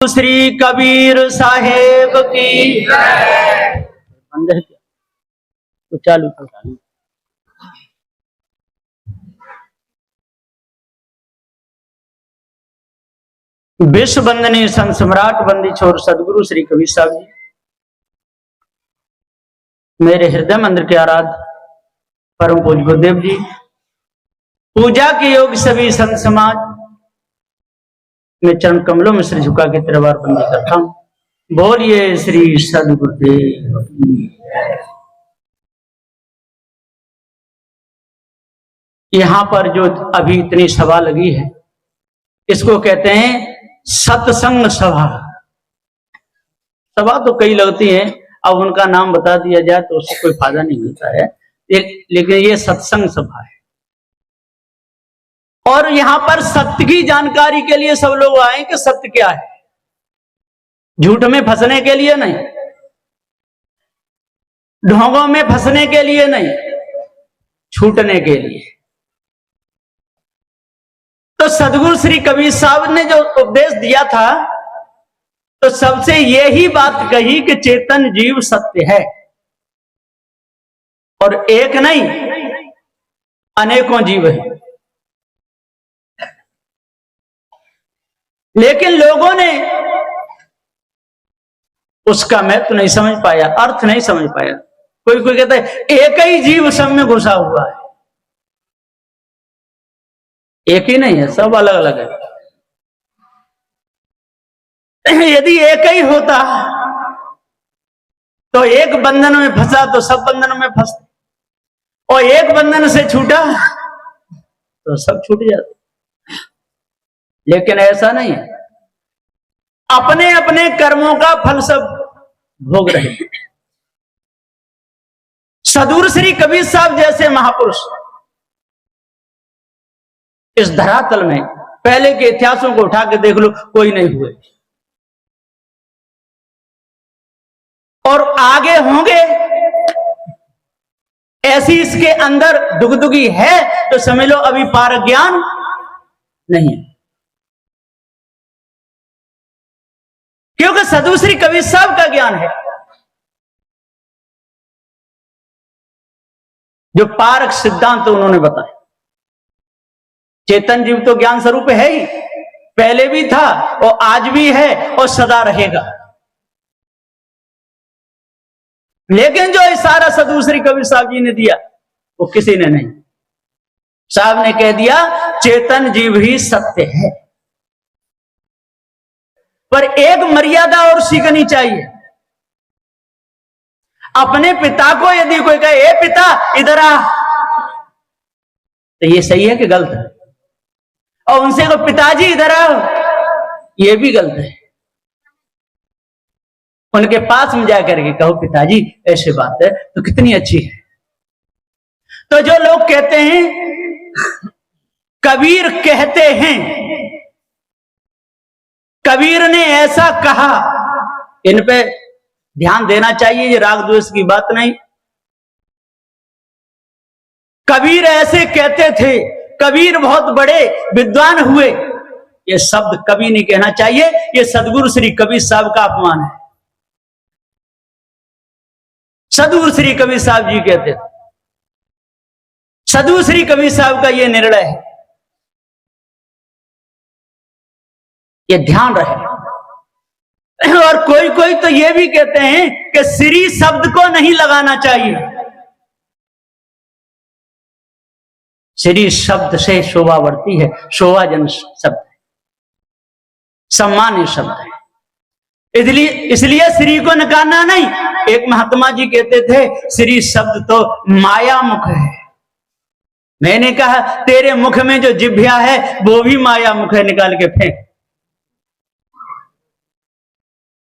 श्री कबीर साहेब की अंदर क्या तो चालू विश्व वंदनीय संत सम्राट बंदी छोर सदगुरु श्री कबीर साहब जी, मेरे हृदय मंदिर के आराध्य परम पूज्य गुरुदेव जी, पूजा के योग सभी संत समाज में चरण कमलों में सिर झुका के तिरवार बंदी करता हूं। बोलिए श्री सदगुरुदेव। यहां पर जो अभी इतनी सभा लगी है, इसको कहते हैं सत्संग सभा। सभा तो कई लगती हैं, अब उनका नाम बता दिया जाए तो उससे कोई फायदा नहीं मिलता है, लेकिन ये सत्संग सभा है। और यहां पर सत्य की जानकारी के लिए सब लोग आए कि सत्य क्या है, झूठ में फंसने के लिए नहीं, ढोंगों में फंसने के लिए नहीं, छूटने के लिए। तो सदगुरु श्री कबीर साहब ने जो उपदेश दिया था, तो सबसे यही बात कही कि चेतन जीव सत्य है, और एक नहीं अनेकों जीव है। लेकिन लोगों ने उसका महत्व नहीं समझ पाया, अर्थ नहीं समझ पाया। कोई कोई कहता है एक ही जीव सब में घुसा हुआ है, एक ही नहीं है, सब अलग अलग है। यदि एक ही होता तो एक बंधन में फंसा तो सब बंधनों में फंसते, और एक बंधन से छूटा तो सब छूट जाते। लेकिन ऐसा नहीं है, अपने अपने कर्मों का फल सब भोग रहे। सदगुरु श्री कबीर साहब जैसे महापुरुष इस धरातल में पहले के इतिहासों को उठा के देख लो, कोई नहीं हुए, और आगे होंगे। ऐसी इसके अंदर दुगदुगी है तो समझ लो अभी पार ज्ञान नहीं है। क्योंकि सदगुरु श्री कबीर साहब का ज्ञान है जो पारक सिद्धांत तो उन्होंने बताया। चेतन जीव तो ज्ञान स्वरूप है ही, पहले भी था और आज भी है और सदा रहेगा। लेकिन जो इशारा सदगुरु श्री कबीर साहब जी ने दिया वो किसी ने नहीं। साहब ने कह दिया चेतन जीव ही सत्य है, पर एक मर्यादा और सीखनी चाहिए। अपने पिता को यदि कोई कहे ए पिता इधर आ, तो ये सही है कि गलत है? और उनसे को पिताजी इधर आओ, ये भी गलत है। उनके पास में जाकर के कहो पिताजी ऐसी बात है, तो कितनी अच्छी है। तो जो लोग कहते हैं कबीर कहते हैं, कबीर ने ऐसा कहा, इन पे ध्यान देना चाहिए। ये राग द्वेष की बात नहीं। कबीर ऐसे कहते थे, कबीर बहुत बड़े विद्वान हुए, ये शब्द कभी नहीं कहना चाहिए। ये सदगुरु श्री कबीर साहब का अपमान है। सदगुरु श्री कबीर साहब जी कहते थे, सदगुरु श्री कबीर साहब का ये निर्णय है, ये ध्यान रहे। और कोई कोई तो ये भी कहते हैं कि श्री शब्द को नहीं लगाना चाहिए। श्री शब्द से शोभा बढ़ती है, शोभाजन शब्द है, सम्मान्य शब्द है। इसलिए श्री को नकारना नहीं। एक महात्मा जी कहते थे श्री शब्द तो माया मुख है। मैंने कहा तेरे मुख में जो जिह्वा है वो भी माया मुख है, निकाल के फेंक,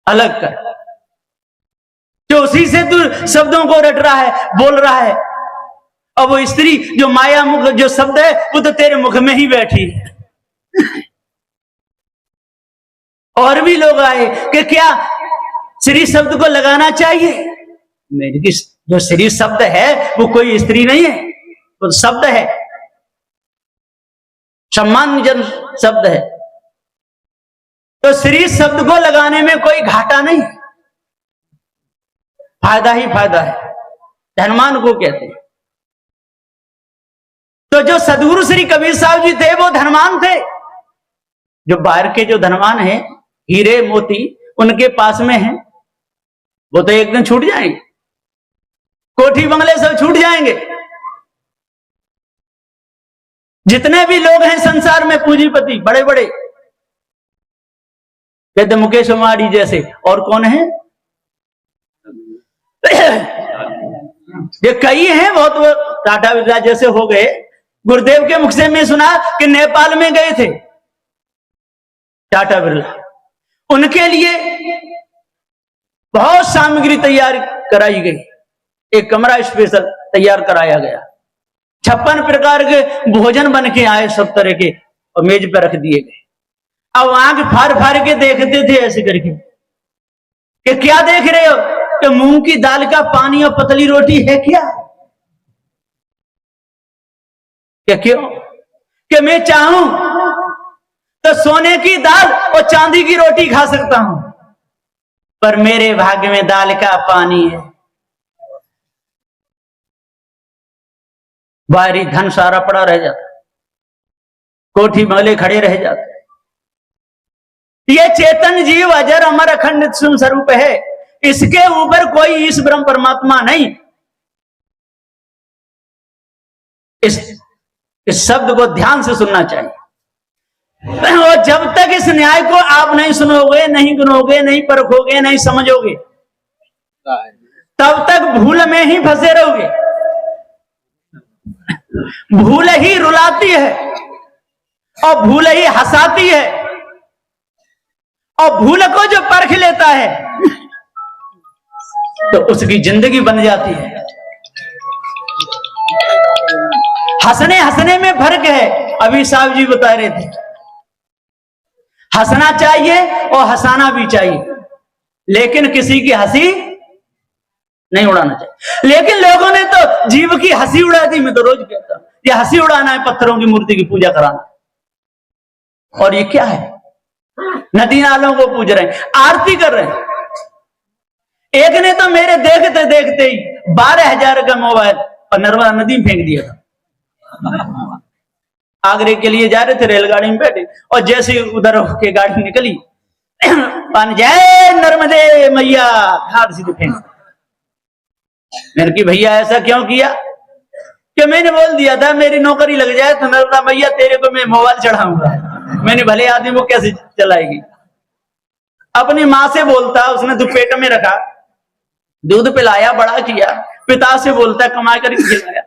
अलग कर। जो उसी से तू शब्दों को रट रहा है, बोल रहा है, और वो स्त्री जो माया मुख जो शब्द है वो तो तेरे मुख में ही बैठी है। और भी लोग आए कि क्या श्री शब्द को लगाना चाहिए? मेरे की जो श्री शब्द है वो कोई स्त्री नहीं है, वो शब्द है, सम्मानजन शब्द है। तो श्री शब्द को लगाने में कोई घाटा नहीं, फायदा ही फायदा है, धनवान को कहते हैं। तो जो सदगुरु श्री कबीर साहब जी थे वो धनवान थे। जो बाहर के जो धनवान हैं, हीरे मोती उनके पास में हैं, वो तो एक दिन छूट जाएंगे, कोठी बंगले सब छूट जाएंगे। जितने भी लोग हैं संसार में पूंजीपति बड़े बड़े, कहते मुकेश अंबानी जैसे, और कौन है ये कई हैं बहुत, टाटा बिरला जैसे हो गए। गुरुदेव के मुख से मैं सुना कि नेपाल में गए थे टाटा बिरला, उनके लिए बहुत सामग्री तैयार कराई गई, एक कमरा स्पेशल तैयार कराया गया, 56 प्रकार के भोजन बन के आए सब तरह के, और मेज पर रख दिए गए। अब आंख फाड़ फाड़ के देखते थे ऐसे करके कि क्या देख रहे हो, कि मूंग की दाल का पानी और पतली रोटी है क्या? क्या क्यों? कि मैं चाहूं तो सोने की दाल और चांदी की रोटी खा सकता हूं, पर मेरे भाग्य में दाल का पानी है। बाहरी धन सारा पड़ा रह जाता, कोठी बंगले खड़े रह जाते। ये चेतन जीव अजर अमर अखंड स्वरूप है, इसके ऊपर कोई इस ब्रह्म परमात्मा नहीं। इस शब्द को ध्यान से सुनना चाहिए। और जब तक इस न्याय को आप नहीं सुनोगे, नहीं गिनोगे, नहीं परखोगे, नहीं समझोगे, तब तक भूल में ही फंसे रहोगे। भूल ही रुलाती है और भूल ही हंसाती है, और भूल को जो परख लेता है तो उसकी जिंदगी बन जाती है। हंसने हंसने में फर्क है, अभी साहब जी बता रहे थे। हंसना चाहिए और हंसाना भी चाहिए, लेकिन किसी की हंसी नहीं उड़ाना चाहिए। लेकिन लोगों ने तो जीव की हंसी उड़ा दी। मैं तो रोज कहता हूं ये हंसी उड़ाना है, पत्थरों की मूर्ति की पूजा कराना। और ये क्या है? नदी नालों को पूज रहे हैं, आरती कर रहे हैं। एक ने तो मेरे देखते देखते ही 12,000 का मोबाइल और नर्मदा नदी में फेंक दिया था। आगरे के लिए जा रहे थे, रेलगाड़ी में बैठे, और जैसे उधर के गाड़ी निकली, पानी जय नर्मदे मैया, हाथ सीधे फेंक। मैंने कि भैया ऐसा क्यों किया? कि मैंने बोल दिया था मेरी नौकरी लग जाए तो नर्मदा मैया तेरे को मैं मोबाइल चढ़ाऊंगा। मैंने भले आदमी वो कैसे चलाएगी? अपनी माँ से बोलता, उसने दूध पेट में रखा, दूध पिलाया, बड़ा किया, पिता से बोलता कमा कर खिलाया,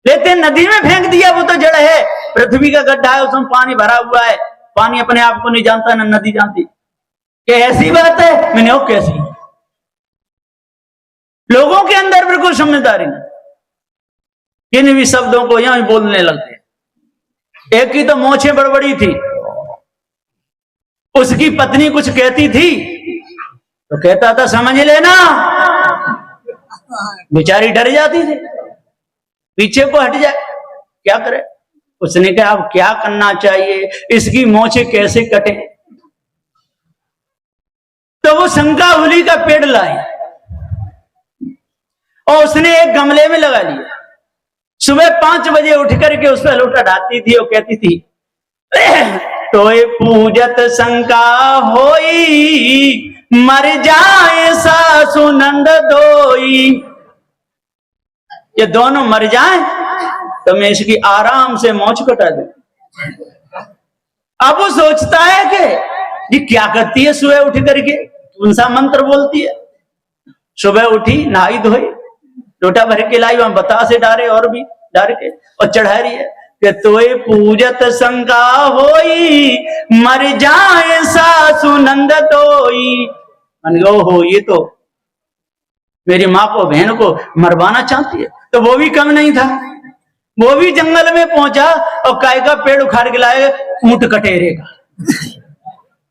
लेकिन नदी में फेंक दिया। वो तो जड़ है, पृथ्वी का गड्ढा है, उसमें पानी भरा हुआ है, पानी अपने आप को नहीं जानता, न नदी जानती। क्या ऐसी बात है? मैंने ओ कैसी? लोगों के अंदर बिल्कुल समझदारी नहीं, इन भी शब्दों को यहां बोलने लगते। एक की तो मोछें बड़बड़ी थी, उसकी पत्नी कुछ कहती थी तो कहता था समझ लेना, बेचारी डर जाती थी, पीछे को हट जाए, क्या करे? उसने कहा अब क्या करना चाहिए, इसकी मोछें कैसे कटे? तो वो शंकाहुली का पेड़ लाई और उसने एक गमले में लगा लिया। सुबह 5 बजे उठ करके उस पर लोटा डालती थी और कहती थी तोय पूजत शंका होई, मर जाए सासु नंद दोई। ये दोनों मर जाएं तो मैं इसकी आराम से मोछ कटा दूं। अब वो सोचता है कि ये क्या करती है, सुबह उठ करके कौन सा मंत्र बोलती है। सुबह उठी, नहाई धोई, लोटा भर के लाई, वहां बतासे डारे और भी डार के और चढ़ा रही है कि तोय पूजत शंका होई, मर जाए सासु नंद दोई। मन गो हो, ये तो मेरी माँ को, बहन को मरवाना चाहती है। तो वो भी कम नहीं था, वो भी जंगल में पहुंचा और काय का पेड़ उखाड़ के लाए, ऊंट कटेरे का,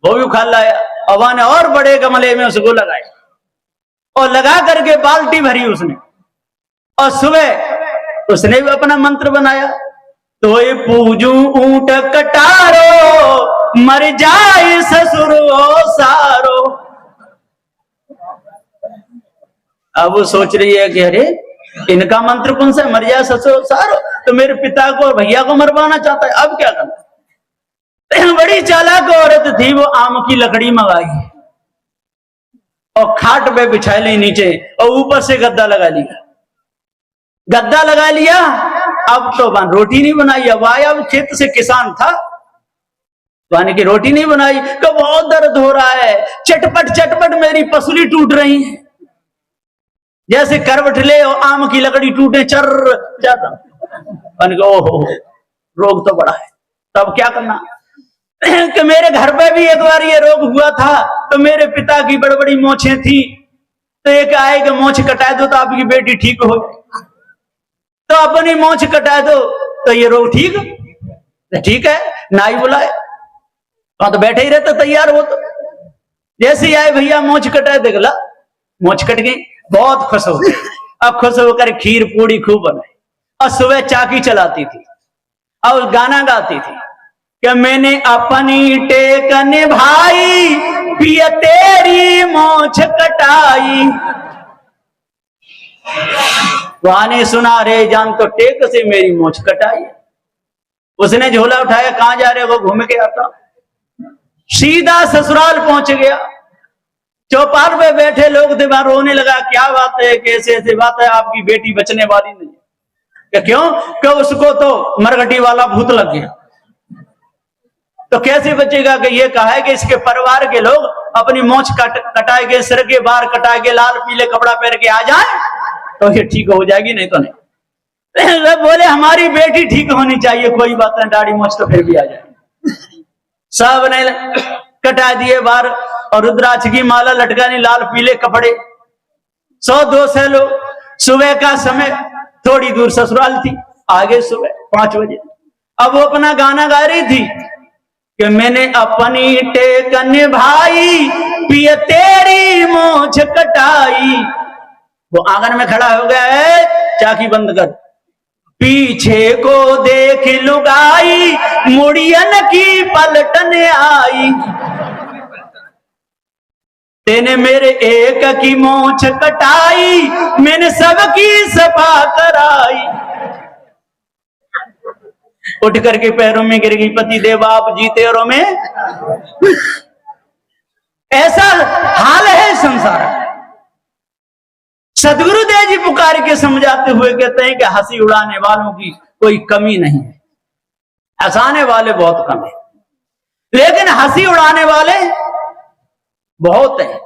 वो भी उखाड़ लाया। अवा ने और बड़े गमले में उसको लगाया और लगा करके बाल्टी भरी उसने, और सुबह उसने भी अपना मंत्र बनाया। तो ये पूजू ऊंट कटारो, मर जाए ससुर सारो। अब वो सोच रही है कि अरे इनका मंत्र कौन सा, मर जाए ससुर सारो, तो मेरे पिता को और भैया को मरवाना चाहता है, अब क्या करना। बड़ी चालाक औरत थी, वो आम की लकड़ी मंगाई और खाट पे बिछा ली नीचे, और ऊपर से गद्दा लगा लिया। गद्दा लगा लिया, अब तो रोटी नहीं बनाई। अब आया खेत से, किसान था, की रोटी नहीं बनाई, तो बहुत दर्द हो रहा है, चटपट चटपट मेरी पसली टूट रही है, जैसे करवट ले और आम की लकड़ी टूटे, चर जाता। ओहो रोग तो बड़ा है, तब क्या करना। कि मेरे घर पे भी एक बार ये रोग हुआ था, तो मेरे पिता की बड़ी बड़ी मोछें थी, तो एक आए कि मोछ कटा दो तो आपकी बेटी ठीक हो, तो अपनी मोछ कटा दो तो ये रोग ठीक है। नाई बुलाए, तो बैठे ही रहता तैयार हो, तो जैसे ही आए भैया मोछ कटाए, देखला मोछ कट गई, बहुत खुश हो गए। अब खुश होकर खीर पूड़ी खूब बनाई, और सुबह चाकी चलाती थी और गाना गाती थी कि मैंने अपनी टेक निभाई, पिया तेरी मोछ कटाई। वहां ने सुना, रे जान तो टेक से मेरी मोछ कटाई। उसने झोला उठाया, कहां जा रहे, वो घूम के आता, सीधा ससुराल पहुंच गया। चौपाल पे बैठे लोग थे, वहां रोने लगा, क्या बात है, कैसे ऐसी बात है, आपकी बेटी बचने वाली नहीं है। क्यों? कि उसको तो मरघटी वाला भूत लग गया। तो कैसे बचेगा? कि ये कहा है कि इसके परिवार के लोग अपनी मोछ कटाए के, सिर के बार कटाए के, लाल पीले कपड़ा पहन के आ जाए तो ये ठीक हो जाएगी, नहीं तो नहीं। बोले हमारी बेटी ठीक होनी चाहिए, कोई बात नहीं, दाढ़ी मोछ तो फिर भी आ जाए। सब ने कटा दिए बार, और रुद्राक्ष की माला लटकानी, लाल पीले कपड़े, 100-200 लोग। सुबह का समय, थोड़ी दूर ससुराल थी, आगे सुबह 5 बजे। अब वो अपना गाना गा रही थी कि मैंने अपनी टेक निभाई, पिया तेरी मोछ कटाई। वो आंगन में खड़ा हो गया है, चाकी बंद कर, पीछे को देख लुगाई, मुड़ियन की पलटन आई। तेने मेरे एक की मोछ कटाई, मैंने सबकी सफा कराई। उठ करके पैरों में गिर गई, पति देव आप जीते और में। ऐसा हाल है संसार। सदगुरुदेव जी पुकार के समझाते हुए कहते हैं कि हंसी उड़ाने वालों की कोई कमी नहीं है, हंसाने वाले बहुत कम है, लेकिन हंसी उड़ाने वाले बहुत है।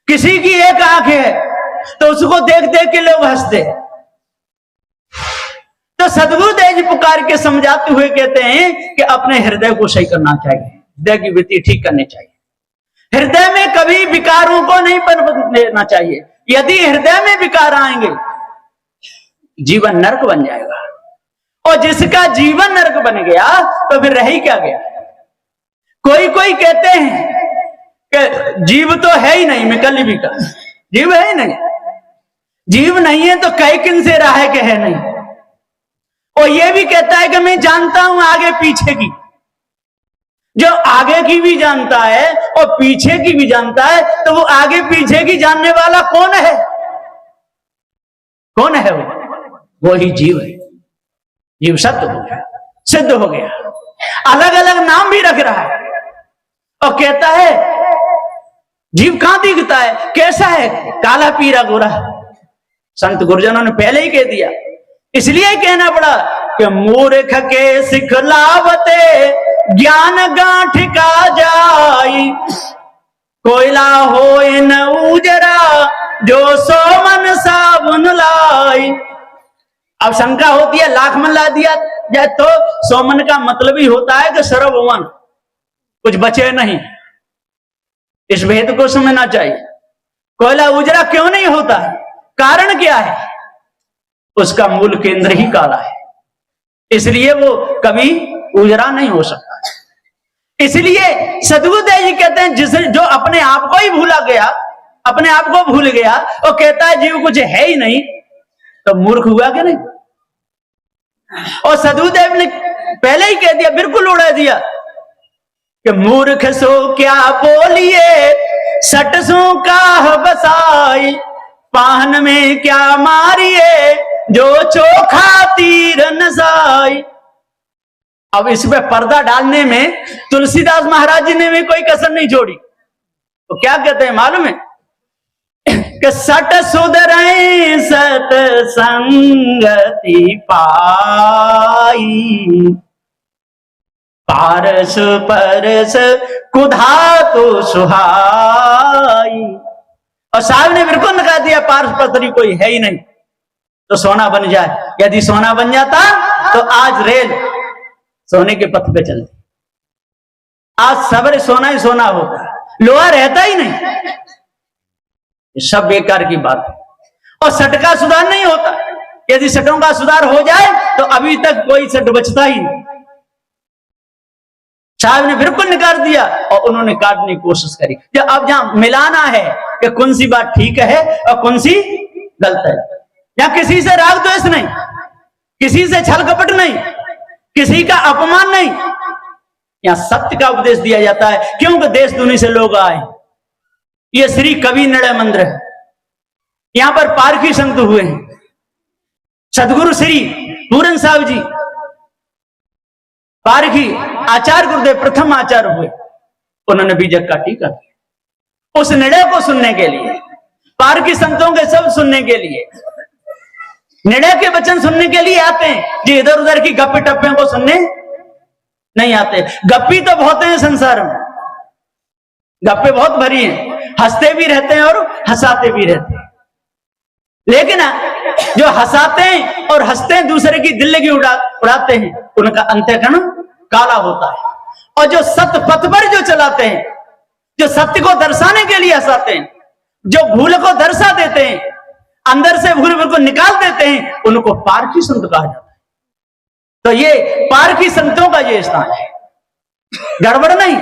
किसी की एक आंख है तो उसको देख देख के लोग हंसते। तो सदगुरुदेव जी पुकार के समझाते हुए कहते हैं कि अपने हृदय को सही करना चाहिए, हृदय की वृत्ति ठीक करनी चाहिए, हृदय में कभी विकारों को नहीं पनपने देना चाहिए। यदि हृदय में विकार आएंगे, जीवन नरक बन जाएगा, और जिसका जीवन नरक बन गया तो फिर रह ही क्या गया। कोई कोई कहते हैं कि जीव तो है ही नहीं, मैं कल भी कहा, जीव है ही नहीं, जीव नहीं है तो कई किन से रहा है कि है नहीं। और ये भी कहता है कि मैं जानता हूं आगे पीछे की। जो आगे की भी जानता है और पीछे की भी जानता है, तो वो आगे पीछे की जानने वाला कौन है? कौन है वो ही जीव है। जीव सत्य हो गया, सिद्ध हो गया, अलग अलग नाम भी रख रहा है और कहता है जीव कहां दिखता है, कैसा है, काला पीरा गोरा। संत गुरुजनों ने पहले ही कह दिया, इसलिए कहना पड़ा कि मूर्ख के सिखलावते ज्ञान गांठ का जाई, कोयला होए न उजरा जो सो मन साबुन लाई। अब शंका होती है, लाख मन ला दिया जाए तो सोमन का मतलब ही होता है कि सर्ववन, कुछ बचे नहीं। इस भेद को समझना चाहिए। कोयला उजरा क्यों नहीं होता है, कारण क्या है? उसका मूल केंद्र ही काला है, इसलिए वो कभी उजरा नहीं हो सकता। इसलिए सदगुरुदेव जी कहते हैं, जिस जो अपने आप को ही भूला गया, अपने आप को भूल गया और कहता है जीव कुछ है ही नहीं, तो मूर्ख हुआ कि नहीं? और सदुदेव ने पहले ही कह दिया, बिल्कुल उड़ा दिया कि मूर्ख सो क्या बोलिए, सटसों का बसाई, पाहन में क्या मारिए, जो चोखा तीर नसाई। अब इस पे पर्दा डालने में तुलसीदास महाराज जी ने भी कोई कसर नहीं छोड़ी। तो क्या कहते हैं मालूम है कि सट सुधरे सत संगति पाई, पारस परस कुधा तो सुहाई। और साहब ने बिल्कुल लगा दिया, पारस पत्री कोई है ही नहीं तो सोना बन जाए। यदि सोना बन जाता तो आज रेल सोने के पथ पे चलती, आज सवेरे सोना ही सोना होता, लोहा रहता ही नहीं। सब बेकार की बात है। और सट का सुधार नहीं होता, यदि सटों का सुधार हो जाए तो अभी तक कोई सट बचता ही नहीं। साहब ने बिल्कुल निकाल दिया और उन्होंने काटने की कोशिश करी। जब अब जहां मिलाना है कि कौन सी बात ठीक है और कौन सी गलत है, यहां किसी से राग द्वेष नहीं, किसी से छल कपट नहीं, किसी का अपमान नहीं, यहां सत्य का उपदेश दिया जाता है। क्योंकि देश दुनिया से लोग आए। ये श्री कवि निर्णय मंदिर है, यहां पर पारखी संत हुए हैं। सदगुरु श्री पूरन साहब जी पारखी आचार्य गुरुदेव प्रथम आचार्य हुए, उन्होंने बीजक का टीका किया। उस निर्णय को सुनने के लिए, पारखी संतों के सब सुनने के लिए, निर्णय के वचन सुनने के लिए आते हैं। जो इधर उधर की गप्पे टप्पे को सुनने नहीं आते। गप्पी तो बहुत हैं संसार में, गप्पे बहुत भरी हैं, हंसते भी रहते हैं और हंसाते भी रहते हैं। लेकिन जो हंसाते हैं और हंसते हैं दूसरे की दिल की उड़ाते हैं, उनका अंतःकरण काला होता है। और जो सत्य पथ पर जो चलाते हैं, जो सत्य को दर्शाने के लिए हंसाते हैं, जो भूल को दर्शा देते हैं, अंदर से भूल को निकाल देते हैं, उनको पारखी संत कहा जाता है। तो ये पारखी संतों का ये स्थान है, गड़बड़ नहीं।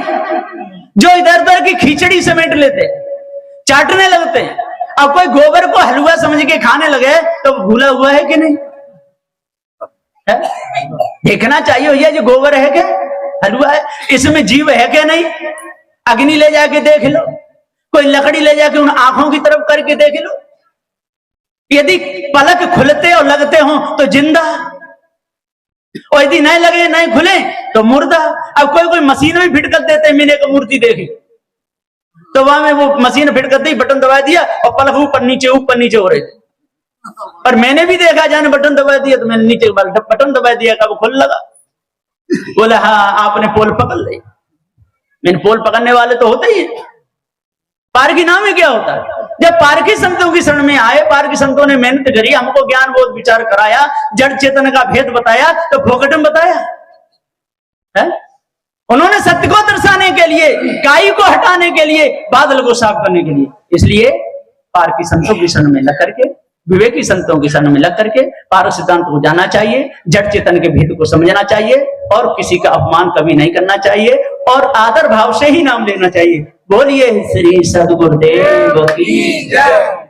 जो इधर उधर की खिचड़ी समेट लेते, चाटने लगते हैं। अब कोई गोबर को हलवा समझ के खाने लगे तो भूला हुआ है कि नहीं है? देखना चाहिए ये जो गोबर है क्या हलवा है, इसमें जीव है क्या नहीं। अग्नि ले जाके देख लो, कोई लकड़ी ले जाके उन आंखों की तरफ करके देख लो, यदि पलक खुलते और लगते हो तो जिंदा, और यदि नहीं लगे नहीं खुले तो मुर्दा। अब कोई मशीन में फिट कर देते, मैंने एक मूर्ति देखी तो वहां में वो मशीन फिट कर दी, बटन दबा दिया और पलक ऊपर नीचे हो रहे थे। और मैंने भी देखा, जाने बटन दबा दिया तो मैंने नीचे बटन दबा दिया, कब खुल लगा। बोले हाँ आपने पोल पकड़ ली। मैंने पोल पकड़ने वाले तो होते ही है। पारखी नाम में क्या होता है? जब पारखी संतों की शरण में आए, पारखी संतों ने मेहनत करी, हमको ज्ञान बोध विचार कराया, जड़ चेतन का भेद बताया, तो फोकट में बताया है? उन्होंने सत्य को दर्शाने के लिए, काई को हटाने के लिए, बादल को साफ करने के लिए। इसलिए पारखी संतों की शरण में लग करके, विवेकी संतों की शरण में लग करके पारक सिद्धांत को जानना चाहिए, जड़ चेतन के भेद को समझना चाहिए, और किसी का अपमान कभी नहीं करना चाहिए, और आदर भाव से ही नाम लेना चाहिए। बोलिए श्री सद्गुरुदेव की जय।